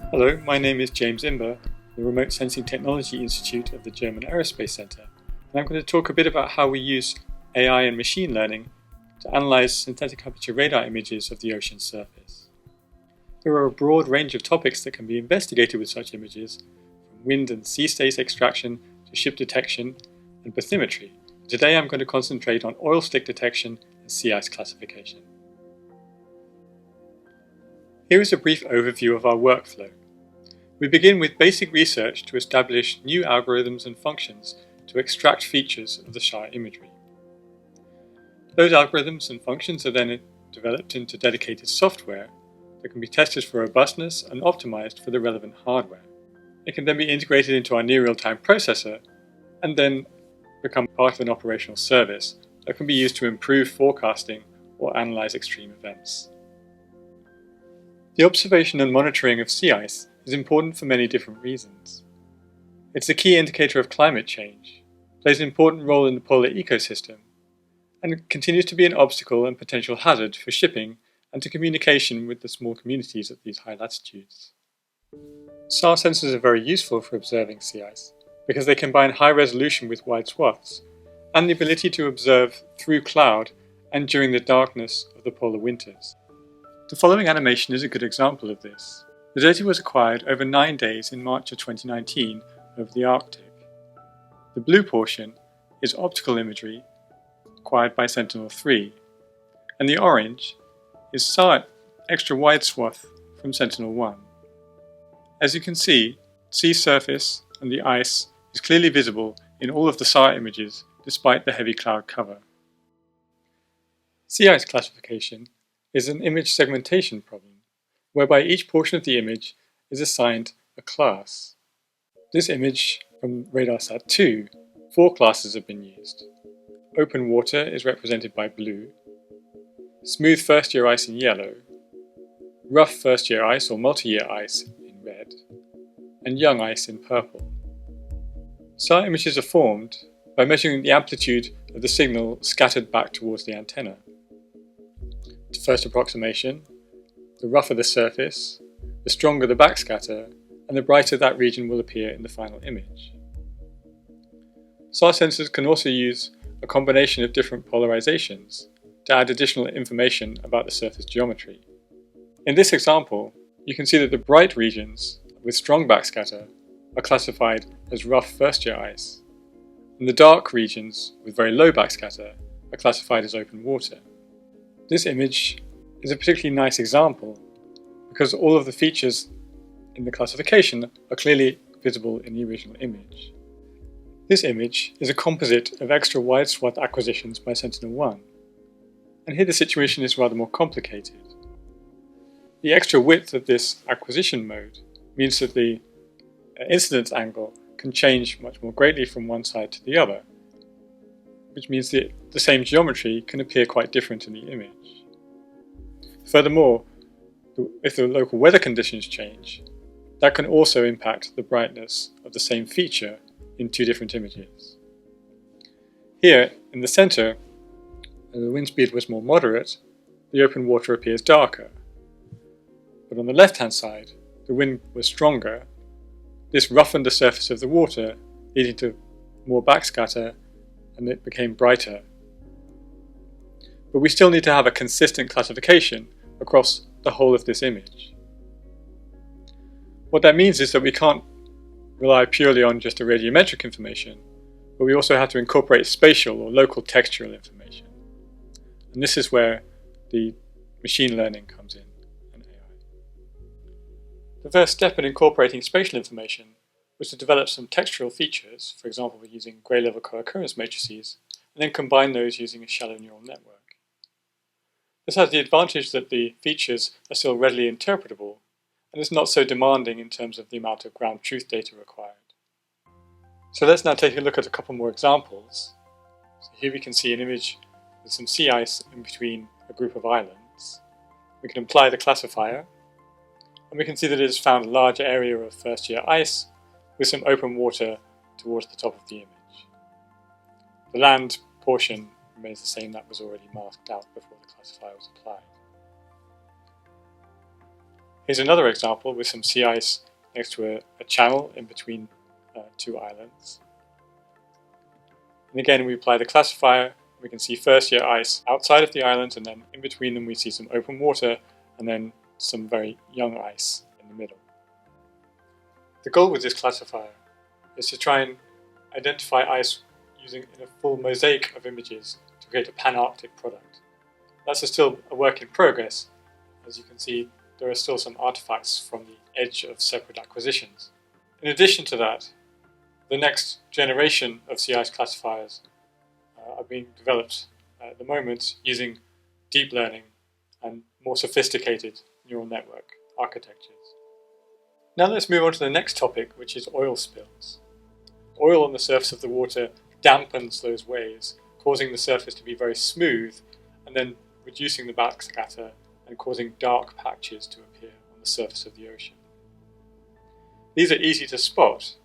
Hello, my name is James Imber, the Remote Sensing Technology Institute of the German Aerospace Centre, and I'm going to talk a bit about how we use AI and machine learning to analyse synthetic aperture radar images of the ocean's surface. There are a broad range of topics that can be investigated with such images, from wind and sea state extraction to ship detection and bathymetry. Today I'm going to concentrate on oil slick detection and sea ice classification. Here is a brief overview of our workflow. We begin with basic research to establish new algorithms and functions to extract features of the SAR imagery. Those algorithms and functions are then developed into dedicated software that can be tested for robustness and optimized for the relevant hardware. It can then be integrated into our near real-time processor and then become part of an operational service that can be used to improve forecasting or analyze extreme events. The observation and monitoring of sea ice is important for many different reasons. It's a key indicator of climate change, plays an important role in the polar ecosystem, and continues to be an obstacle and potential hazard for shipping and to communication with the small communities at these high latitudes. SAR sensors are very useful for observing sea ice because they combine high resolution with wide swaths and the ability to observe through cloud and during the darkness of the polar winters. The following animation is a good example of this. The data was acquired over 9 days in March of 2019 over the Arctic. The blue portion is optical imagery acquired by Sentinel-3, and the orange is SAR extra wide swath from Sentinel-1. As you can see, sea surface and the ice is clearly visible in all of the SAR images despite the heavy cloud cover. Sea ice classification is an image segmentation problem, whereby each portion of the image is assigned a class. This image from RadarSat-2, 4 classes have been used. Open water is represented by blue, smooth first-year ice in yellow, rough first-year ice or multi-year ice in red, and young ice in purple. SAR images are formed by measuring the amplitude of the signal scattered back towards the antenna. The first approximation, the rougher the surface, the stronger the backscatter, and the brighter that region will appear in the final image. SAR sensors can also use a combination of different polarizations to add additional information about the surface geometry. In this example, you can see that the bright regions with strong backscatter are classified as rough first-year ice, and the dark regions with very low backscatter are classified as open water. This image is a particularly nice example because all of the features in the classification are clearly visible in the original image. This image is a composite of extra wide swath acquisitions by Sentinel-1, and here the situation is rather more complicated. The extra width of this acquisition mode means that the incidence angle can change much more greatly from one side to the other, which means that the same geometry can appear quite different in the image. Furthermore, if the local weather conditions change, that can also impact the brightness of the same feature in 2 different images. Here, in the center, the wind speed was more moderate, the open water appears darker. But on the left-hand side, the wind was stronger. This roughened the surface of the water, leading to more backscatter, and it became brighter. But we still need to have a consistent classification across the whole of this image. What that means is that we can't rely purely on just a radiometric information, but we also have to incorporate spatial or local textural information. And this is where the machine learning comes in, and AI. The first step in incorporating spatial information was to develop some textural features, for example using gray level co-occurrence matrices, and then combine those using a shallow neural network. This has the advantage that the features are still readily interpretable, and is not so demanding in terms of the amount of ground truth data required. So let's now take a look at a couple more examples. So here we can see an image with some sea ice in between a group of islands. We can apply the classifier, and we can see that it has found a large area of first-year ice with some open water towards the top of the image. The land portion remains the same, that was already masked out before the classifier was applied. Here's another example with some sea ice next to a channel in between two islands. And again, we apply the classifier. We can see first year ice outside of the islands, and then in between them we see some open water, and then some very young ice in the middle. The goal with this classifier is to try and identify ice using a full mosaic of images to create a pan-Arctic product. That's still a work in progress. As you can see, there are still some artifacts from the edge of separate acquisitions. In addition to that, the next generation of sea ice classifiers are being developed at the moment using deep learning and more sophisticated neural network architectures. Now let's move on to the next topic, which is oil spills. Oil on the surface of the water dampens those waves, causing the surface to be very smooth and then reducing the backscatter and causing dark patches to appear on the surface of the ocean. These are easy to spot.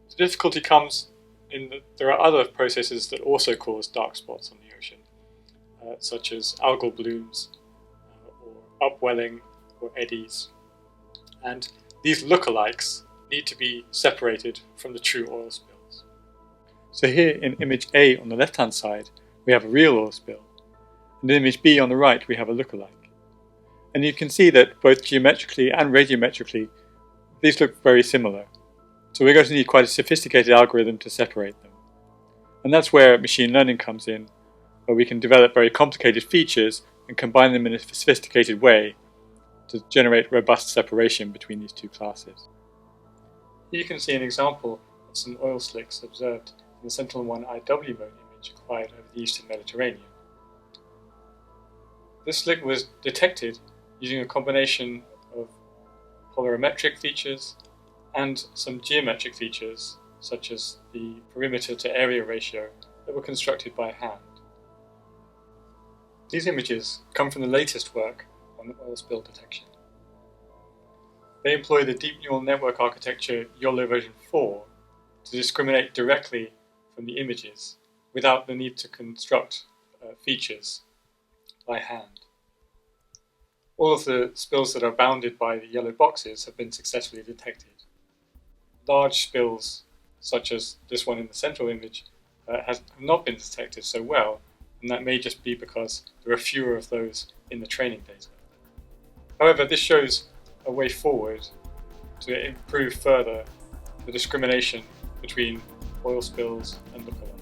The difficulty comes in that there are other processes that also cause dark spots on the ocean, such as algal blooms or upwelling or eddies. And these lookalikes need to be separated from the true oil spills. So here in image A on the left-hand side, we have a real oil spill. And in image B on the right, we have a lookalike. And you can see that both geometrically and radiometrically, these look very similar. So we're going to need quite a sophisticated algorithm to separate them. And that's where machine learning comes in, where we can develop very complicated features and combine them in a sophisticated way to generate robust separation between these two classes. Here you can see an example of some oil slicks observed in the Sentinel-1 IW mode image acquired over the eastern Mediterranean. This slick was detected using a combination of polarimetric features and some geometric features, such as the perimeter to area ratio, that were constructed by hand. These images come from the latest work on oil spill detection. They employ the deep neural network architecture YOLO version 4 to discriminate directly from the images without the need to construct features by hand. All of the spills that are bounded by the yellow boxes have been successfully detected. Large spills, such as this one in the central image, have not been detected so well, and that may just be because there are fewer of those in the training data. However, this shows a way forward to improve further the discrimination between oil spills and lookalikes.